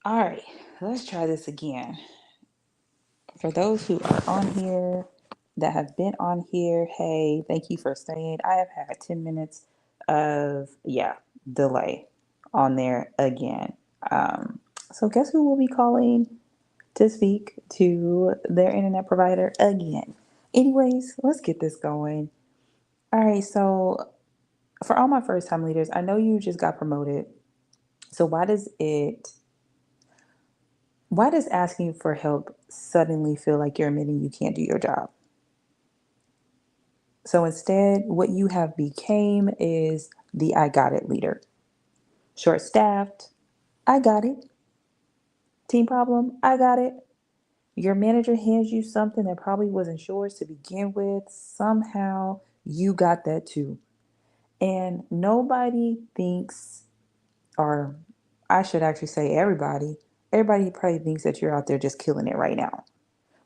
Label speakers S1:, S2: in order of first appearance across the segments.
S1: All right, let's try this again. For those who are on here that have been on here, hey, thank you for staying. I have had 10 minutes of, delay on there again. So, guess who will be calling to speak to their internet provider again? Anyways, let's get this going. All right, so for all my first time leaders, I know you just got promoted. So, why does asking for help suddenly feel like you're admitting you can't do your job? So instead, what you have became is the I got it leader. Short staffed, I got it. Team problem, I got it. Your manager hands you something that probably wasn't yours to begin with. Somehow you got that too. And nobody thinks, or I should actually say everybody probably thinks that you're out there just killing it right now.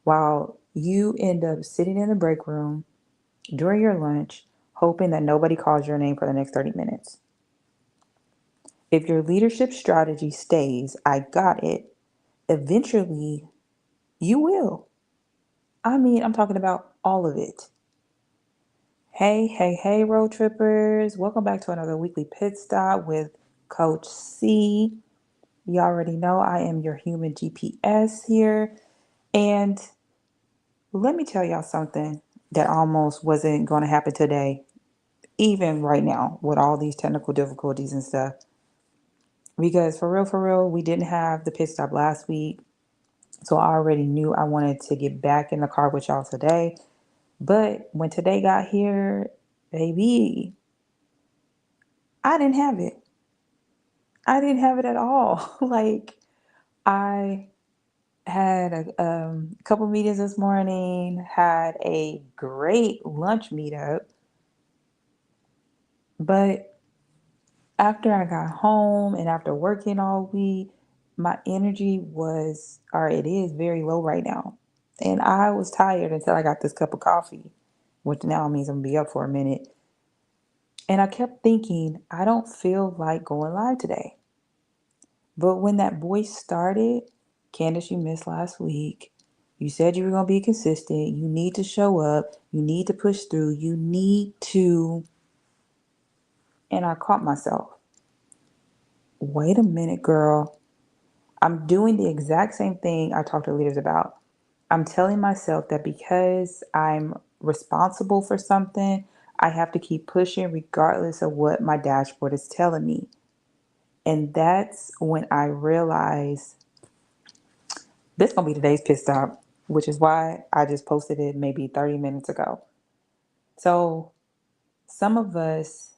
S1: While you end up sitting in the break room during your lunch, hoping that nobody calls your name for the next 30 minutes. If your leadership strategy stays, I got it, eventually you will. I mean, I'm talking about all of it. Hey, hey, hey, road trippers. Welcome back to another weekly pit stop with Coach C. You already know I am your human GPS here. And let me tell y'all something that almost wasn't going to happen today, even right now, with all these technical difficulties and stuff. Because for real, we didn't have the pit stop last week. So I already knew I wanted to get back in the car with y'all today. But when today got here, baby, I didn't have it. I didn't have it at all. Like, I had a couple meetings this morning, had a great lunch meetup. But after I got home and after working all week, my energy was, or it is very low right now. And I was tired until I got this cup of coffee, which now means I'm gonna be up for a minute. And I kept thinking, I don't feel like going live today. But when that voice started, Candace, you missed last week. You said you were gonna be consistent. You need to show up. You need to push through. You need to. And I caught myself. Wait a minute, girl. I'm doing the exact same thing I talk to leaders about. I'm telling myself that because I'm responsible for something, I have to keep pushing regardless of what my dashboard is telling me. And that's when I realized this is going to be today's pit stop, which is why I just posted it maybe 30 minutes ago. So, some of us,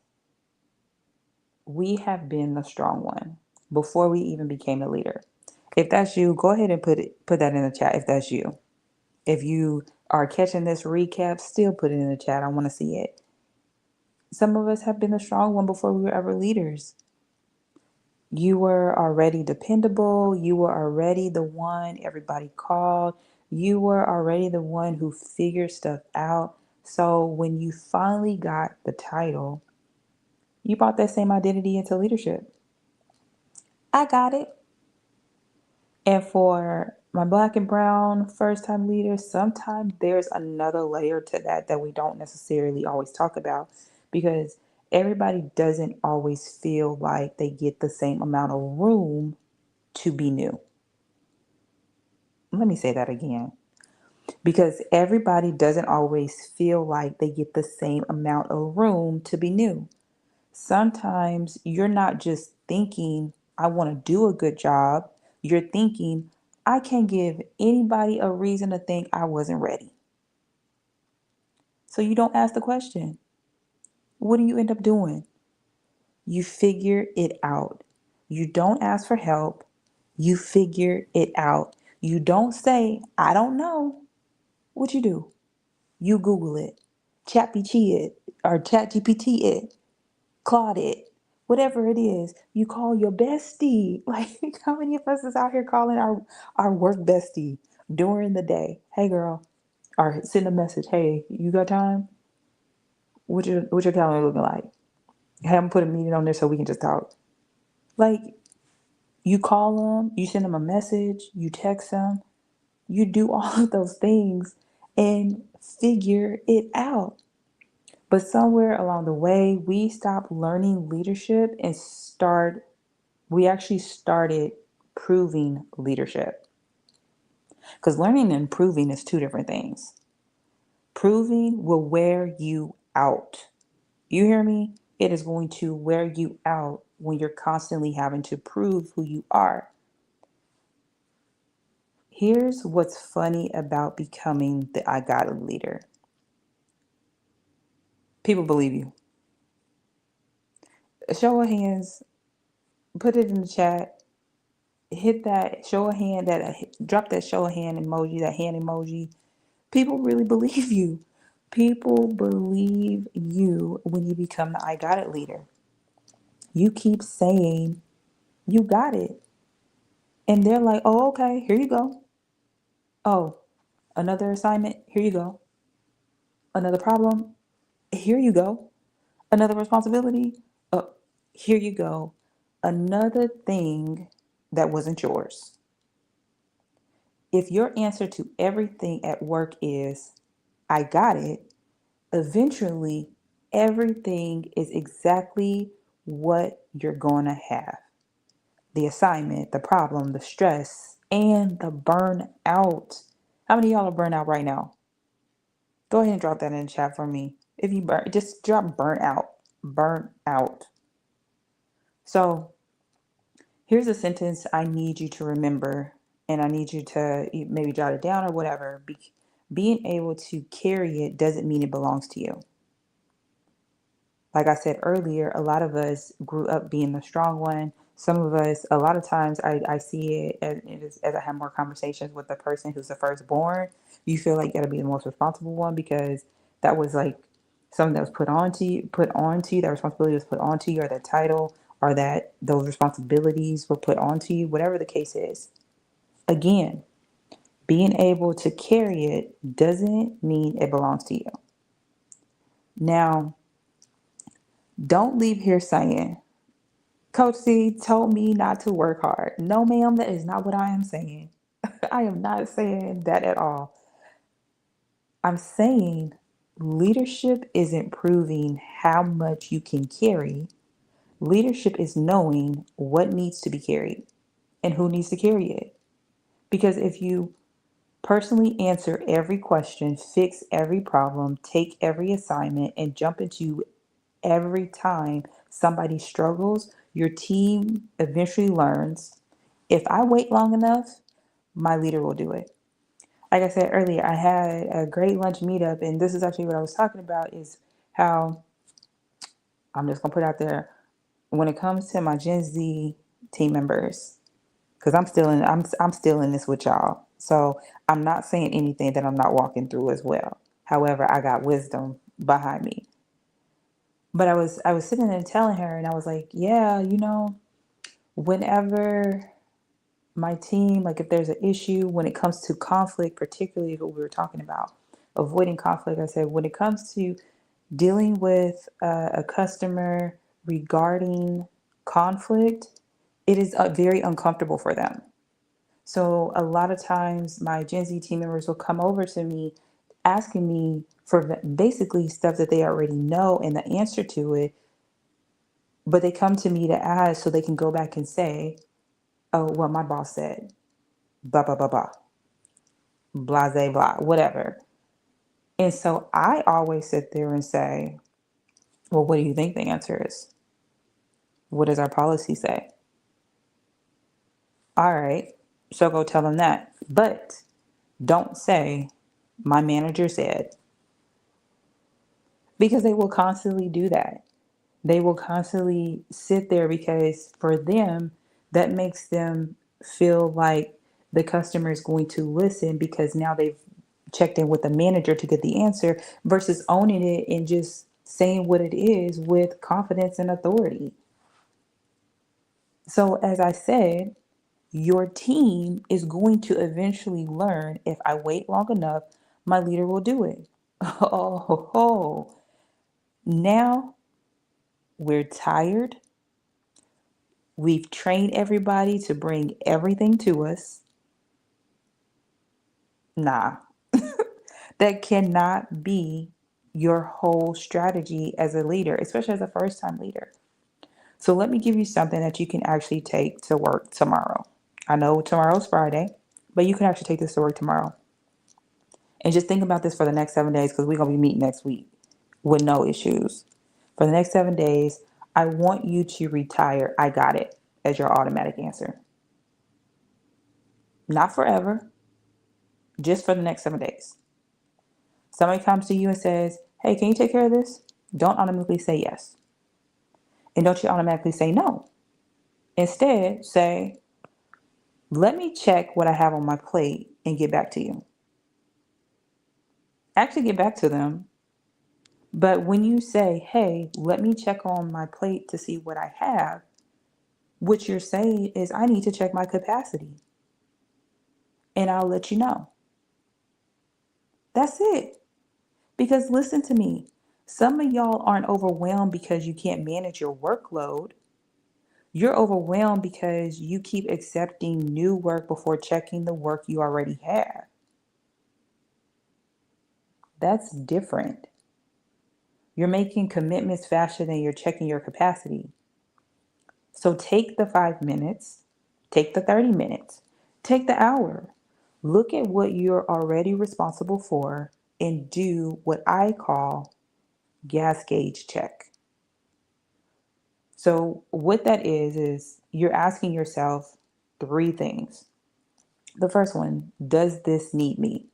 S1: we have been the strong one before we even became the leader. If that's you, go ahead and put that in the chat if that's you. If you are catching this recap, still put it in the chat. I want to see it. Some of us have been the strong one before we were ever leaders. You were already dependable. You were already the one everybody called. You were already the one who figured stuff out. So when you finally got the title, you brought that same identity into leadership. I got it. And for my black and brown first time leaders, sometimes there's another layer to that we don't necessarily always talk about because everybody doesn't always feel like they get the same amount of room to be new. Let me say that again. Because everybody doesn't always feel like they get the same amount of room to be new. Sometimes you're not just thinking, I want to do a good job. You're thinking, I can't give anybody a reason to think I wasn't ready. So you don't ask the question. What do you end up doing? You figure it out. You don't ask for help. You figure it out. You don't say, I don't know. What you do? You Google it, ChatGPT it, or ChatGPT it, Claude it, whatever it is. You call your bestie. Like how many of us is out here calling our work bestie during the day? Hey girl, or send a message. Hey, you got time? What your calendar looking like? Have them put a meeting on there so we can just talk. Like You call them, you send them a message, you text them, you do all of those things and figure it out. But somewhere along the way, we stopped learning leadership and we actually started proving leadership. Because learning and proving is two different things. Proving will wear you out. You hear me? It is going to wear you out when you're constantly having to prove who you are. Here's what's funny about becoming the I Got It leader. People believe you. A show of hands, put it in the chat, hit that show of hand, drop that show of hand emoji, that hand emoji. People really believe you. People believe you when you become the I Got It leader. You keep saying you got it. And they're like, oh, okay, here you go. Oh, another assignment, here you go. Another problem, here you go. Another responsibility, oh, here you go. Another thing that wasn't yours. If your answer to everything at work is, I got it, eventually everything is exactly what you're going to have. The assignment, the problem, the stress, and the burnout. How many of y'all are burnt out right now? Go ahead and drop that in the chat for me. If you just drop burnt out. Burnt out. So here's a sentence I need you to remember, and I need you to maybe jot it down or whatever. Being able to carry it doesn't mean it belongs to you. Like I said earlier, a lot of us grew up being the strong one. Some of us, a lot of times, I see it as I have more conversations with the person who's the firstborn. You feel like you got to be the most responsible one because that was like something that was put onto you. That responsibility was put onto you, or that title, or that those responsibilities were put onto you. Whatever the case is. Again, being able to carry it doesn't mean it belongs to you. Now, don't leave here saying, Coach C told me not to work hard. No, ma'am, that is not what I am saying. I am not saying that at all. I'm saying leadership isn't proving how much you can carry. Leadership is knowing what needs to be carried and who needs to carry it. Because if you personally answer every question, fix every problem, take every assignment, and jump into every time somebody struggles, your team eventually learns, if I wait long enough, my leader will do it. Like I said earlier, I had a great lunch meetup, and this is actually what I was talking about is how I'm just gonna put out there when it comes to my Gen Z team members, because I'm still in this with y'all. So I'm not saying anything that I'm not walking through as well. However, I got wisdom behind me. But I was sitting there telling her, and I was like, yeah, whenever my team, like if there's an issue when it comes to conflict, particularly what we were talking about, avoiding conflict, I said, when it comes to dealing with a customer regarding conflict, it is very uncomfortable for them. So a lot of times my Gen Z team members will come over to me asking me for basically stuff that they already know and the answer to it, but they come to me to ask so they can go back and say, oh, well, my boss said, blah, blah, blah, blah, blah, blah, blah, whatever. And so I always sit there and say, well, what do you think the answer is? What does our policy say? All right, so go tell them that. But don't say, my manager said, because they will constantly do that. They will constantly sit there because for them, that makes them feel like the customer is going to listen because now they've checked in with the manager to get the answer versus owning it and just saying what it is with confidence and authority. So, as I said, your team is going to eventually learn if I wait long enough, my leader will do it. Now we're tired. We've trained everybody to bring everything to us. Nah, that cannot be your whole strategy as a leader, especially as a first time leader. So let me give you something that you can actually take to work tomorrow. I know tomorrow's Friday, but you can actually take this to work tomorrow. And just think about this for the next 7 days because we're going to be meeting next week with no issues. For the next 7 days, I want you to retire, I got it, as your automatic answer. Not forever, just for the next 7 days. Somebody comes to you and says, hey, can you take care of this? Don't automatically say yes. And don't you automatically say no. Instead, say, let me check what I have on my plate and get back to you. Actually, get back to them. But when you say, hey, let me check on my plate to see what I have, what you're saying is, I need to check my capacity and I'll let you know. That's it. Because listen to me, some of y'all aren't overwhelmed because you can't manage your workload. You're overwhelmed because you keep accepting new work before checking the work you already have. That's different. You're making commitments faster than you're checking your capacity. So take the 5 minutes, take the 30 minutes, take the hour. Look at what you're already responsible for and do what I call gas gauge check. So, what that is you're asking yourself three things. The first one, does this need me?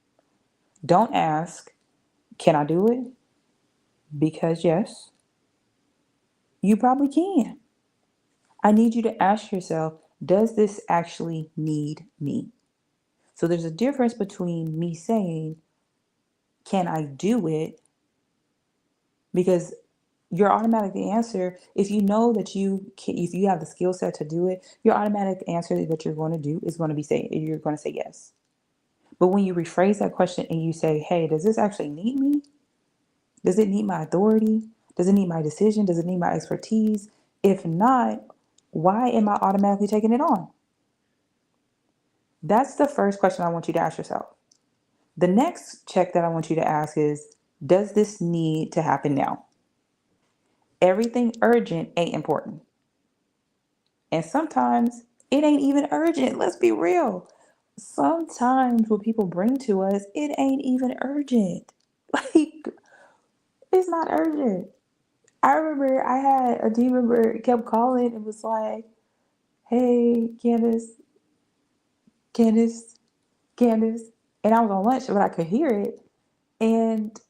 S1: Don't ask, can I do it? Because yes, you probably can. I need you to ask yourself, does this actually need me? So there's a difference between me saying, can I do it? Because your automatic answer, if you know that you can, if you have the skill set to do it, your automatic answer that you're going to do is going to be you're going to say yes. But when you rephrase that question and you say, hey, does this actually need me? Does it need my authority? Does it need my decision? Does it need my expertise? If not, why am I automatically taking it on? That's the first question I want you to ask yourself. The next check that I want you to ask is, does this need to happen now? Everything urgent ain't important. And sometimes it ain't even urgent. Let's be real. Sometimes what people bring to us, it ain't even urgent. Like, it's not urgent. I remember I had a team member kept calling and was like, hey, Candace, Candace. And I was on lunch, but I could hear it. And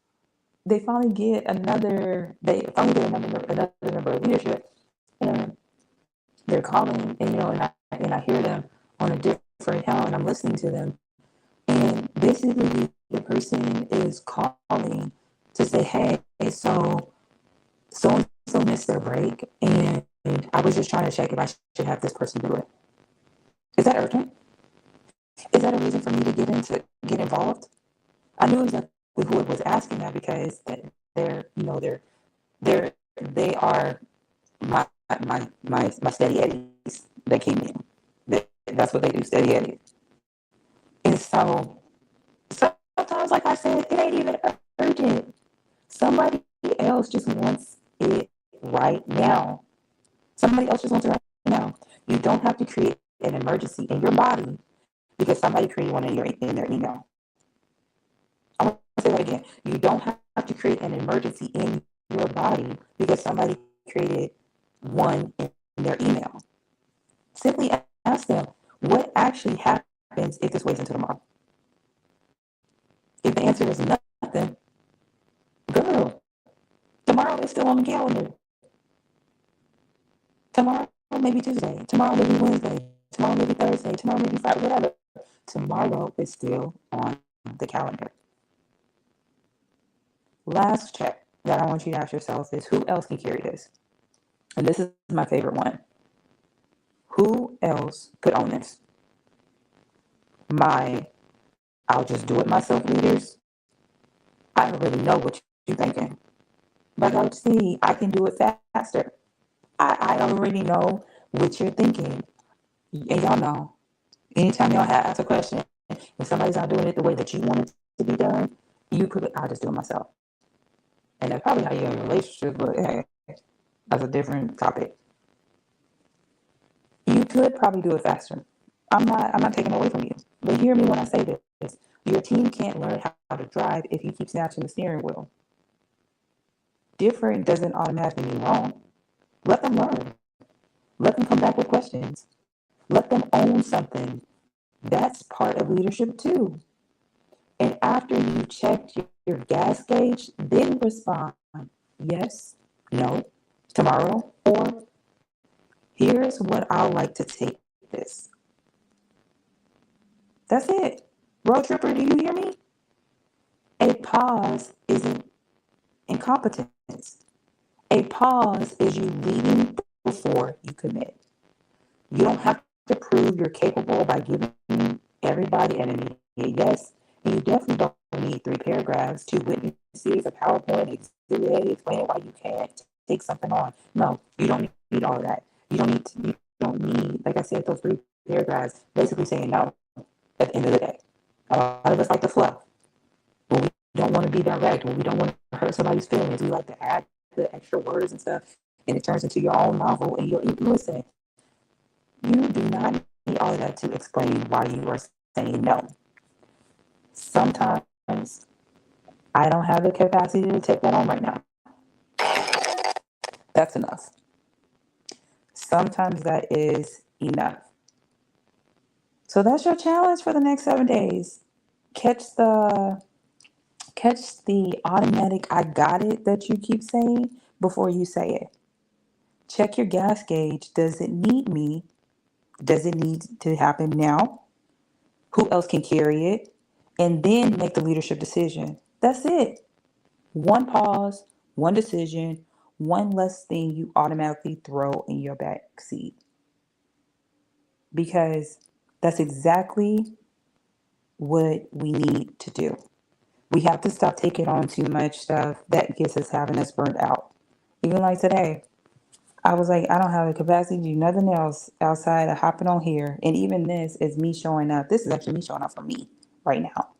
S1: they finally get another member of leadership. And they're calling, and and I hear them on a different account, and I'm listening to them. And basically, the person is calling to say, hey, so and so missed their break, and I was just trying to check if I should have this person do it. Is that urgent? Is that a reason for me to get involved? I knew exactly who it was asking that because they're you know they are my steady eddies that came in. That's what they do, steady eddies. And so sometimes, like I said, it ain't even urgent. Somebody else just wants it right now. Somebody else just wants it right now. You don't have to create an emergency in your body because somebody created one in their email. I want to say that again. You don't have to create an emergency in your body because somebody created one in their email. Simply ask them, what actually happens if this waits until tomorrow? If the answer is nothing, girl, tomorrow is still on the calendar. Tomorrow may be Tuesday. Tomorrow may be Wednesday. Tomorrow may be Thursday. Tomorrow may be Friday, whatever. Tomorrow is still on the calendar. Last check that I want you to ask yourself is, who else can carry this? And this is my favorite one. Who else could own this? I'll just do it myself leaders. I don't really know what you're thinking. But Coach C, I can do it faster. I already know with your thinking. And y'all know, anytime y'all have asked a question, if somebody's not doing it the way that you want it to be done, you could, I'll just do it myself. And that's probably how you're in a relationship, but hey, that's a different topic. You could probably do it faster. I'm not taking away from you. But hear me when I say this. Your team can't learn how to drive if you keep snatching the steering wheel. Different doesn't automatically mean wrong. Let them learn. Let them come back with questions. Let them own something. That's part of leadership too. And after you check your gas gauge, then respond yes, no, tomorrow, or here's what I like to take this. That's it. Road tripper, do you hear me? A pause isn't incompetence. A pause is you leading before you commit. You don't have to prove you're capable by giving everybody an immediate yes. And you definitely don't need 3 paragraphs, 2 witnesses, a PowerPoint, exhibit A explaining why you can't take something on. No, you don't need all of that. You don't need, like I said, those 3 paragraphs basically saying no at the end of the day. A lot of us like to fluff. When we don't want to be direct, when we don't want to hurt somebody's feelings, we like to add the extra words and stuff, and it turns into your own novel. And you'll listen. You do not need all of that to explain why you are saying no. Sometimes I don't have the capacity to take that on right now. That's enough. Sometimes that is enough. So that's your challenge for the next 7 days. Catch the catch the automatic I got it that you keep saying before you say it. Check your gas gauge. Does it need me? Does it need to happen now? Who else can carry it? And then make the leadership decision. That's it. One pause, one decision, one less thing you automatically throw in your back seat. Because that's exactly what we need to do. We have to stop taking on too much stuff that gets us having us burnt out. Even like today, I was like, I don't have the capacity to do nothing else outside of hopping on here. And even this is me showing up. This is actually me showing up for me right now.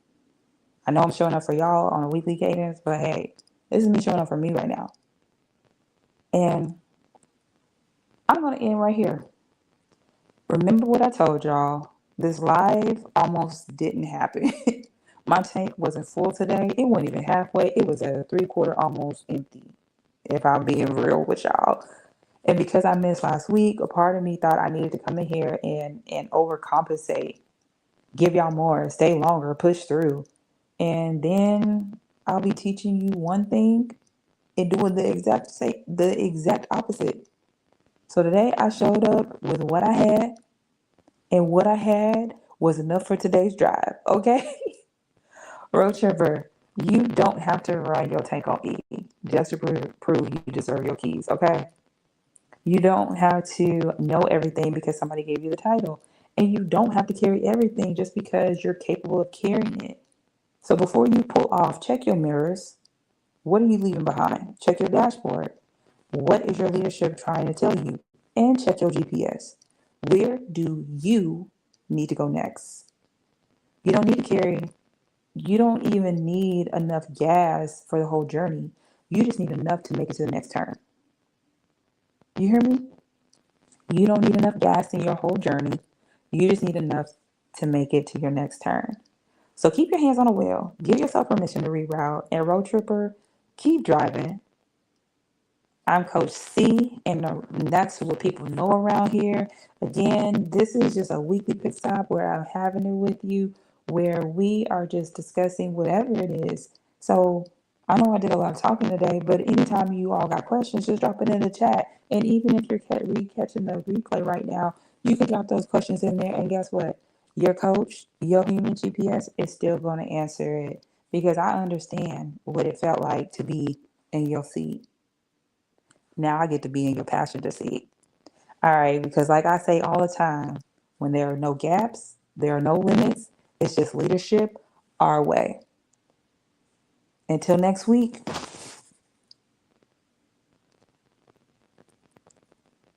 S1: I know I'm showing up for y'all on a weekly cadence, but hey, this is me showing up for me right now. And I'm going to end right here. Remember what I told y'all. This live almost didn't happen. My tank wasn't full today. It wasn't even halfway. It was at a 3/4 almost empty, if I'm being real with y'all. And because I missed last week, a part of me thought I needed to come in here and overcompensate, give y'all more, stay longer, push through. And then I'll be teaching you one thing and doing the exact opposite. So today I showed up with what I had, and what I had was enough for today's drive. Okay, Roadtripper, you don't have to run your tank on E just to prove you deserve your keys. Okay, you don't have to know everything because somebody gave you the title, and you don't have to carry everything just because you're capable of carrying it. So before you pull off, check your mirrors. What are you leaving behind? Check your dashboard. What is your leadership trying to tell you? And check your GPS. Where do you need to go next? You don't need to carry, you don't even need enough gas for the whole journey. You just need enough to make it to the next turn. You hear me? You don't need enough gas in your whole journey. You just need enough to make it to your next turn. So keep your hands on the wheel. Give yourself permission to reroute. And road tripper, keep driving. I'm Coach C, and that's what people know around here. Again, this is just a weekly pit stop where I'm having it with you, where we are just discussing whatever it is. So I know I did a lot of talking today, but anytime you all got questions, just drop it in the chat. And even if you're catching the replay right now, you can drop those questions in there. And guess what? Your coach, your human GPS, is still going to answer it because I understand what it felt like to be in your seat. Now I get to be in your passenger seat. All right, because like I say all the time, when there are no gaps, there are no limits. It's just leadership our way. Until next week.